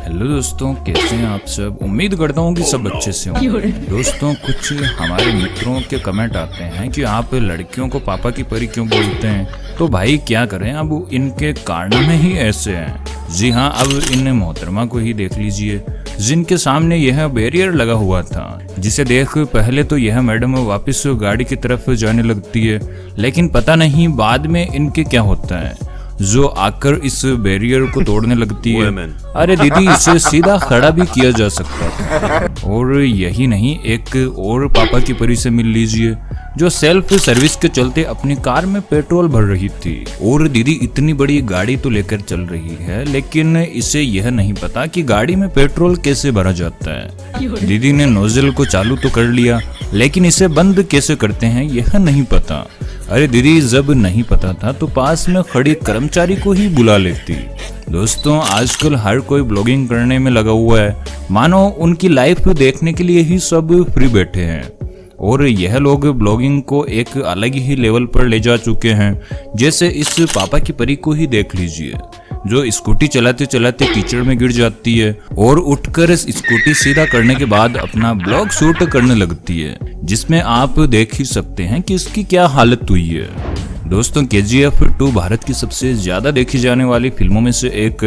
Hello दोस्तों, कैसे हैं आप सब। उम्मीद करता हूँ कि सब अच्छे से होंगे। दोस्तों, कुछ हमारे मित्रों के कमेंट आते हैं कि आप लड़कियों को पापा की परी क्यों बोलते हैं। तो भाई क्या करें, अब इनके कारनामे ही ऐसे हैं। जी हाँ, अब इन मोहतरमा को ही देख लीजिए, जिनके सामने यह बैरियर लगा हुआ था, जिसे देख पहले तो यह मैडम वापस गाड़ी की तरफ जाने लगती है, लेकिन पता नहीं बाद में इनके क्या होता है, जो आकर इस बैरियर को तोड़ने लगती है। अरे दीदी, इसे सीधा खड़ा भी किया जा सकता था। और यही नहीं, एक और पापा की परी से मिल लीजिए, जो सेल्फ सर्विस के चलते अपनी कार में पेट्रोल भर रही थी। और दीदी इतनी बड़ी गाड़ी तो लेकर चल रही है, लेकिन इसे यह नहीं पता कि गाड़ी में पेट्रोल कैसे भरा जाता है। दीदी ने नोजल को चालू तो कर लिया, लेकिन इसे बंद कैसे करते हैं यह नहीं पता। अरे दीदी, जब नहीं पता था तो पास में खड़ी कर्मचारी को ही बुला लेती। दोस्तों, आजकल हर कोई ब्लॉगिंग करने में लगा हुआ है, मानो उनकी लाइफ देखने के लिए ही सब फ्री बैठे हैं। और यह लोग ब्लॉगिंग को एक अलग ही लेवल पर ले जा चुके हैं। जैसे इस पापा की परी को ही देख लीजिए, जो स्कूटी चलाते चलाते कीचड़ में गिर जाती है और उठकर स्कूटी सीधा करने के बाद अपना ब्लॉग शूट करने लगती है, जिसमें आप देख ही सकते हैं कि इसकी क्या हालत हुई है। दोस्तों, KGF 2 भारत की सबसे ज्यादा देखी जाने वाली फिल्मों में से एक,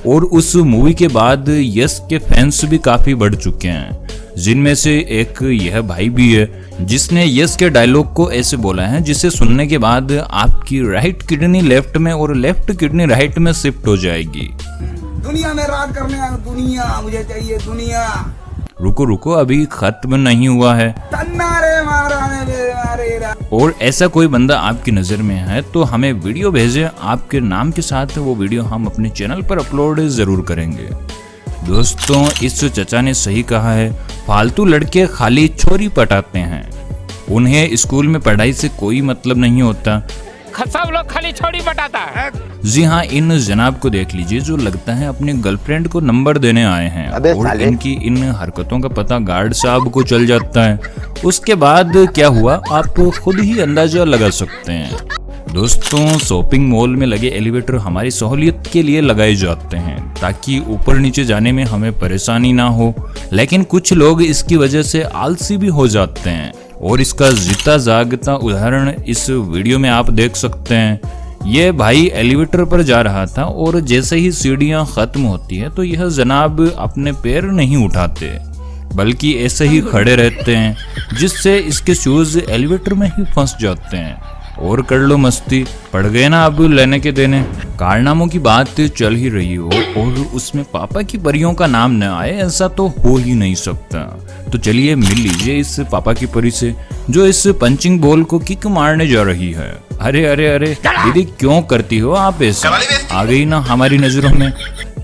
और उस मूवी के बाद यश के फैंस भी काफी बढ़ चुके हैं, जिनमें से एक यह भाई भी है, जिसने यश के डायलॉग को ऐसे बोला है, जिसे सुनने के बाद आपकी राइट किडनी लेफ्ट में और लेफ्ट किडनी राइट में शिफ्ट हो जाएगी। दुनिया में राज करने आया, दुनिया मुझे चाहिए, दुनिया। रुको, अभी खत्म नहीं हुआ है। और ऐसा कोई बंदा आपकी नजर में है तो हमें वीडियो भेजें, आपके नाम के साथ वो वीडियो हम अपने चैनल पर अपलोड जरूर करेंगे। दोस्तों, इस चचा ने सही कहा है, फालतू लड़के खाली छोरी पटाते हैं, उन्हें स्कूल में पढ़ाई से कोई मतलब नहीं होता। सब लोग खाली छोरी पटाता है। जी हाँ, इन जनाब को देख लीजिए, जो लगता है अपनी गर्लफ्रेंड को नंबर देने आए हैं, और इनकी इन हरकतों का पता गार्ड साहब को चल जाता है। उसके बाद क्या हुआ आप खुद ही अंदाजा लगा सकते हैं। दोस्तों, शॉपिंग मॉल में लगे एलिवेटर हमारी सहूलियत के लिए लगाए जाते हैं, ताकि ऊपर नीचे जाने में हमें परेशानी ना हो, लेकिन कुछ लोग इसकी वजह से आलसी भी हो जाते हैं। और इसका जीता जागता उदाहरण इस वीडियो में आप देख सकते हैं। ये भाई एलिवेटर पर जा रहा था, और जैसे ही सीढ़ियां खत्म होती है तो यह जनाब अपने पैर नहीं उठाते, बल्कि ऐसे ही खड़े रहते हैं, जिससे इसके शूज एलिवेटर में ही फंस जाते हैं। और कर लो मस्ती, पड़ गए ना अब लेने के देने। कारनामों की बात चल ही रही हो और उसमें पापा की परियों का नाम न आए, ऐसा तो हो ही नहीं सकता। तो चलिए मिल लीजिए इस पापा की परी से, जो इस पंचिंग बॉल को किक मारने जा रही है। अरे दीदी, क्यों करती हो आप ऐसे, आ गई ना हमारी नजरों में।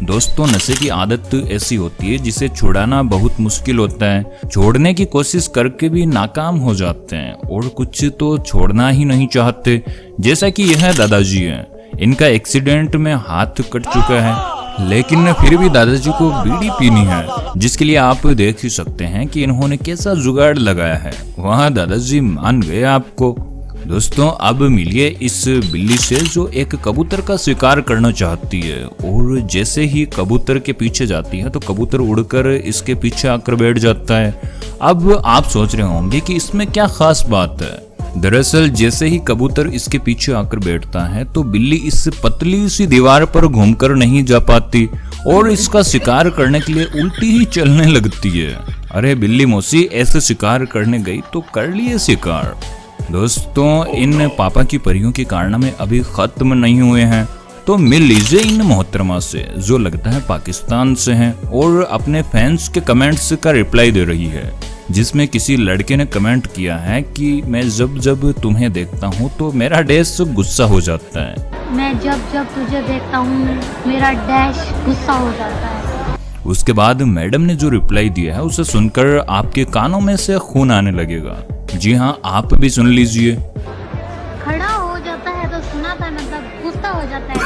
दोस्तों, नशे की आदत ऐसी होती है जिसे छुड़ाना बहुत मुश्किल होता है। छोड़ने की कोशिश करके भी नाकाम हो जाते हैं, और कुछ तो छोड़ना ही नहीं चाहते, जैसा कि यह दादाजी हैं। इनका एक्सीडेंट में हाथ कट चुका है, लेकिन फिर भी दादाजी को बीड़ी पीनी है, जिसके लिए आप देख ही सकते हैं कि इन्होंने कैसा जुगाड़ लगाया है। वहाँ दादाजी मान गए आपको। दोस्तों, अब मिलिए इस बिल्ली से, जो एक कबूतर का शिकार करना चाहती है, और जैसे ही कबूतर के पीछे जाती है तो कबूतर उड़कर इसके पीछे आकर बैठ जाता है। अब आप सोच रहे होंगे कि इसमें क्या खास बात है। दरअसल जैसे ही कबूतर इसके पीछे आकर बैठता है तो बिल्ली इस पतली सी दीवार पर घूमकर नहीं जा पाती, और इसका शिकार करने के लिए उल्टी ही चलने लगती है। अरे बिल्ली मौसी, ऐसे शिकार करने गई तो कर लिए शिकार। दोस्तों, इन पापा की परियों के कारनामे अभी खत्म नहीं हुए हैं, तो मिल लीजिए इन मोहतरमा से, जो लगता है पाकिस्तान से हैं, और अपने फैंस के कमेंट्स का रिप्लाई दे रही है, जिसमें किसी लड़के ने कमेंट किया है कि मैं जब तुम्हें देखता हूँ तो मेरा डैश गुस्सा हो जाता है। मैं जब तुझे देखता हूँ मेरा डैश गुस्सा हो जाता है। उसके बाद मैडम ने जो रिप्लाई दिया है उसे सुनकर आपके कानों में से खून आने लगेगा। जी हाँ, आप भी सुन लीजिए। खड़ा हो जाता है तो सुना था, मतलब गुस्सा हो जाता है,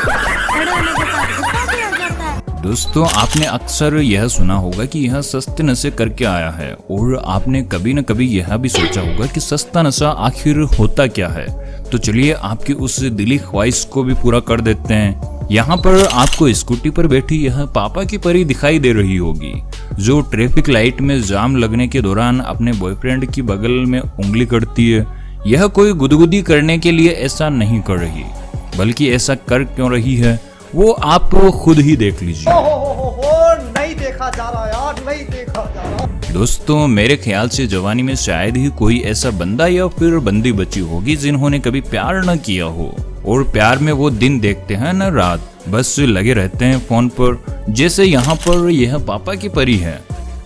खड़े होने के बाद गुस्सा भी हो जाता है। दोस्तों, आपने अक्सर यह सुना होगा कि यह सस्ते नशे करके आया है, और आपने कभी न कभी यह भी सोचा होगा कि सस्ता नशा आखिर होता क्या है। तो चलिए आपकी उस दिली ख्वाहिश को भी पूरा कर देते हैं। यहाँ पर आपको स्कूटी पर बैठी यह पापा की परी दिखाई दे रही होगी, जो ट्रैफिक लाइट में जाम लगने के दौरान अपने बॉयफ्रेंड की बगल में उंगली करती है। यह कोई गुदगुदी करने के लिए ऐसा नहीं कर रही, बल्कि ऐसा कर क्यों रही है वो आप खुद ही देख लीजिए। नहीं देखा जा रहा यार, नहीं देखा जा रहा। दोस्तों मेरे ख्याल से जवानी में शायद ही कोई ऐसा बंदा या फिर बंदी बची होगी जिन्होंने कभी प्यार न किया हो, और प्यार में वो दिन देखते हैं न रात, बस लगे रहते हैं फोन पर। जैसे यहाँ पर यह पापा की परी है,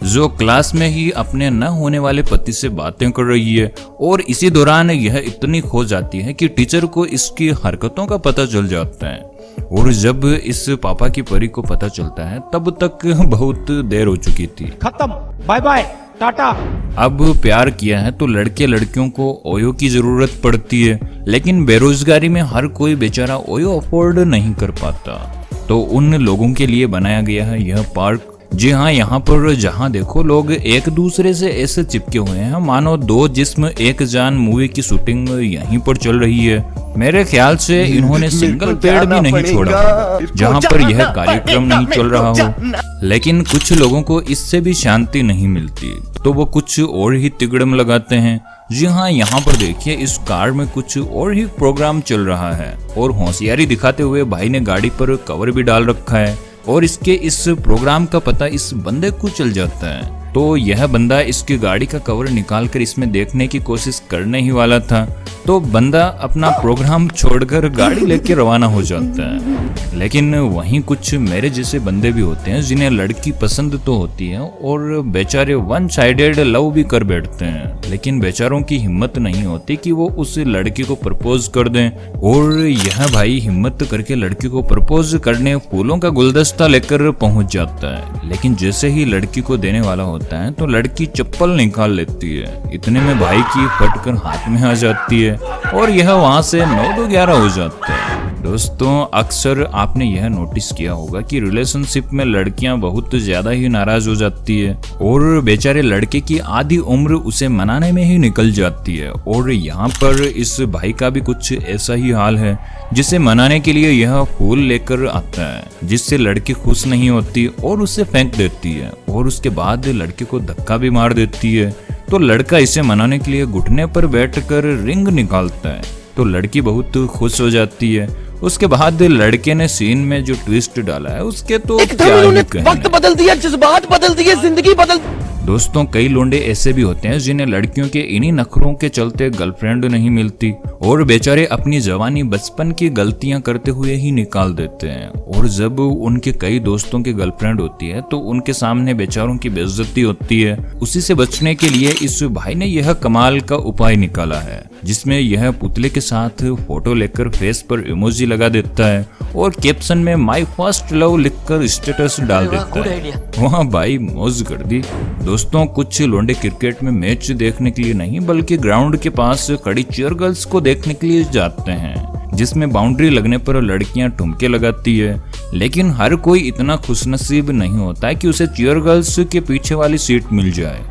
जो क्लास में ही अपने न होने वाले पति से बातें कर रही है, और इसी दौरान यह इतनी खो जाती है कि टीचर को इसकी हरकतों का पता चल जाता है, और जब इस पापा की परी को पता चलता है तब तक बहुत देर हो चुकी थी। खत्म, बाय बाय, टाटा। अब प्यार किया है तो लड़के लड़कियों को ओयो की जरूरत पड़ती है, लेकिन बेरोजगारी में हर कोई बेचारा ओयो अफोर्ड नहीं कर पाता, तो उन लोगों के लिए बनाया गया है यह पार्क। जी हाँ, यहाँ पर जहाँ देखो लोग एक दूसरे से ऐसे चिपके हुए हैं मानो दो जिस्म एक जान मूवी की शूटिंग यहीं पर चल रही है। मेरे ख्याल से इन्होंने सिंगल पेड़ भी नहीं छोड़ा जहाँ पर यह कार्यक्रम नहीं चल रहा हो, लेकिन कुछ लोगों को इससे भी शांति नहीं मिलती, तो वो कुछ और ही तिगड़म लगाते हैं। जी हाँ, यहाँ पर देखिए इस कार में कुछ और ही प्रोग्राम चल रहा है, और होशियारी दिखाते हुए भाई ने गाड़ी पर कवर भी डाल रखा है, और इसके इस प्रोग्राम का पता इस बंदे को चल जाता है। तो यह बंदा इसकी गाड़ी का कवर निकालकर इसमें देखने की कोशिश करने ही वाला था, तो बंदा अपना प्रोग्राम छोड़कर गाड़ी लेके रवाना हो जाता है। लेकिन वहीं कुछ मेरे जैसे बंदे भी होते हैं जिन्हें लड़की पसंद तो होती है और बेचारे वन साइडेड लव भी कर बैठते हैं, लेकिन बेचारों की हिम्मत नहीं होती कि वो उस लड़की को प्रपोज कर दें। और यह भाई हिम्मत करके लड़की को प्रपोज करने फूलों का गुलदस्ता लेकर पहुंच जाता है, लेकिन जैसे ही लड़की को देने वाला होता है तो लड़की चप्पल निकाल लेती है। इतने में भाई की फटकर हाथ में आ जाती है, और यह वहां से 9-11 हो जाता है। दोस्तों अक्सर आपने यह नोटिस किया होगा कि रिलेशनशिप में लड़कियां बहुत ज्यादा ही नाराज हो जाती है, और बेचारे लड़के की आधी उम्र उसे मनाने में ही निकल जाती है। और यहाँ पर इस भाई का भी कुछ ऐसा ही हाल है, जिसे मनाने के लिए यह फूल लेकर आता है, जिससे लड़की खुश नहीं होती और उसे फेंक देती है, और उसके बाद लड़के को धक्का भी मार देती है। तो लड़का इसे मनाने के लिए घुटने पर बैठकर रिंग निकालता है, तो लड़की बहुत खुश हो जाती है। उसके बाद लड़के ने सीन में जो ट्विस्ट डाला है उसके तो क्या ही कहने। वक्त बदल दिया, जज्बात बदल दिए, जिंदगी बदल। दोस्तों कई लोंडे ऐसे भी होते हैं जिन्हें लड़कियों के इन्हीं नखरों के चलते गर्लफ्रेंड नहीं मिलती, और बेचारे अपनी जवानी बचपन की गलतियां करते हुए ही निकाल देते हैं, और जब उनके कई दोस्तों की गर्लफ्रेंड होती है तो उनके सामने बेचारों की बेइज्जती होती है। उसी से बचने के लिए इस भाई ने यह कमाल का उपाय निकाला है, जिसमें यह पुतले के साथ फोटो लेकर फेस पर इमोजी लगा देता है, और कैप्शन में माय फर्स्ट लव लिखकर स्टेटस डाल देता है। वहाँ भाई मौज कर दी। दोस्तों कुछ लोंडे क्रिकेट में मैच देखने के लिए नहीं बल्कि ग्राउंड के पास खड़ी चीयर गर्ल्स को देखने के लिए जाते हैं, जिसमें बाउंड्री लगने पर लड़कियां ठुमके लगाती है। लेकिन हर कोई इतना खुशनसीब नहीं होता है कि उसे चीयर गर्ल्स के पीछे वाली सीट मिल जाए,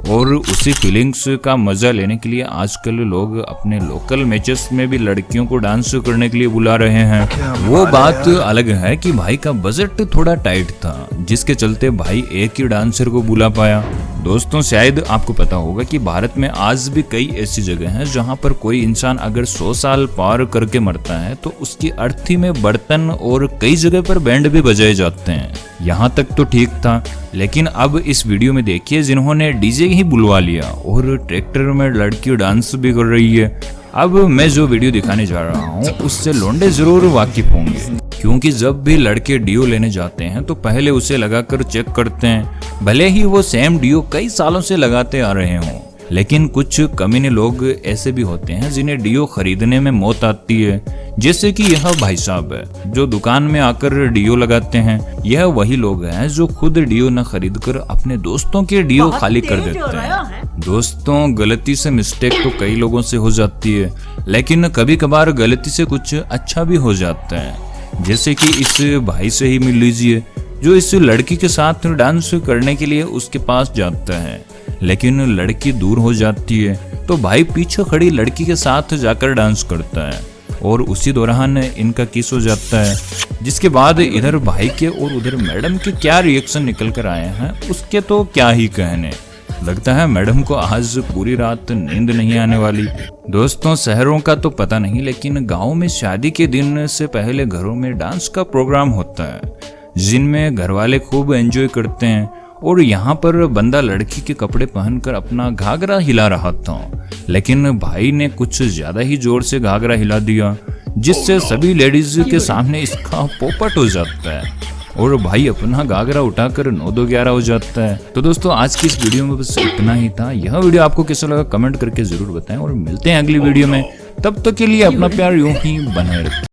और उसी फीलिंग्स का मजा लेने के लिए आजकल लोग अपने लोकल मैचेस में भी लड़कियों को डांस करने के लिए बुला रहे हैं। वो बात अलग है कि भाई का बजट थोड़ा टाइट था, जिसके चलते भाई एक ही डांसर को बुला पाया। दोस्तों शायद आपको पता होगा कि भारत में आज भी कई ऐसी जगह हैं जहां पर कोई इंसान अगर 100 साल पार करके मरता है तो उसकी अर्थी में बर्तन और कई जगह पर बैंड भी बजाए जाते हैं। यहाँ तक तो ठीक था, लेकिन अब इस वीडियो में देखिए जिन्होंने डीजे ही बुलवा लिया और ट्रैक्टर में लड़की डांस भी कर रही है। अब मैं जो वीडियो दिखाने जा रहा हूँ उससे लोंडे जरूर वाकिफ होंगे, क्योंकि जब भी लड़के डियो लेने जाते हैं तो पहले उसे लगाकर चेक करते हैं, भले ही वो सेम डियो कई सालों से लगाते आ रहे हों। लेकिन कुछ कमीने लोग ऐसे भी होते हैं जिन्हें डियो खरीदने में मौत आती है, जैसे कि यह भाई साहब है जो दुकान में आकर डियो लगाते हैं। यह वही लोग हैं जो खुद डियो न खरीदकर अपने दोस्तों के डियो खाली कर देते हैं। दोस्तों गलती से मिस्टेक तो कई लोगों से हो जाती है, लेकिन कभी कभार गलती से कुछ अच्छा भी हो जाता है, जैसे कि इस भाई से ही मिल लीजिए जो इस लड़की के साथ डांस करने के लिए उसके पास जाता है, लेकिन लड़की दूर हो जाती है तो भाई पीछे खड़ी लड़की के साथ जाकर डांस करता है। और उसी दौरान इनका किस हो जाता है, जिसके बाद इधर भाई के और उधर मैडम के क्या रिएक्शन निकल कर आए हैं उसके तो क्या ही कहने। लगता है मैडम को आज पूरी रात नींद नहीं आने वाली। दोस्तों शहरों का तो पता नहीं, लेकिन गाँव में शादी के दिन से पहले घरों में डांस का प्रोग्राम होता है जिनमें घर वाले खूब एंजॉय करते हैं। और यहाँ पर बंदा लड़की के कपड़े पहनकर अपना घाघरा हिला रहा था, लेकिन भाई ने कुछ ज्यादा ही जोर से घाघरा हिला दिया जिससे सभी लेडीज के सामने इसका पोपट हो जाता है और भाई अपना घाघरा उठाकर 9-2-11 हो जाता है। तो दोस्तों आज की इस वीडियो में बस इतना ही था। यह वीडियो आपको कैसा लगा कमेंट करके जरूर बताएं और मिलते हैं अगली वीडियो में। तब तक के लिए अपना प्यार यूं ही बनाए रखें।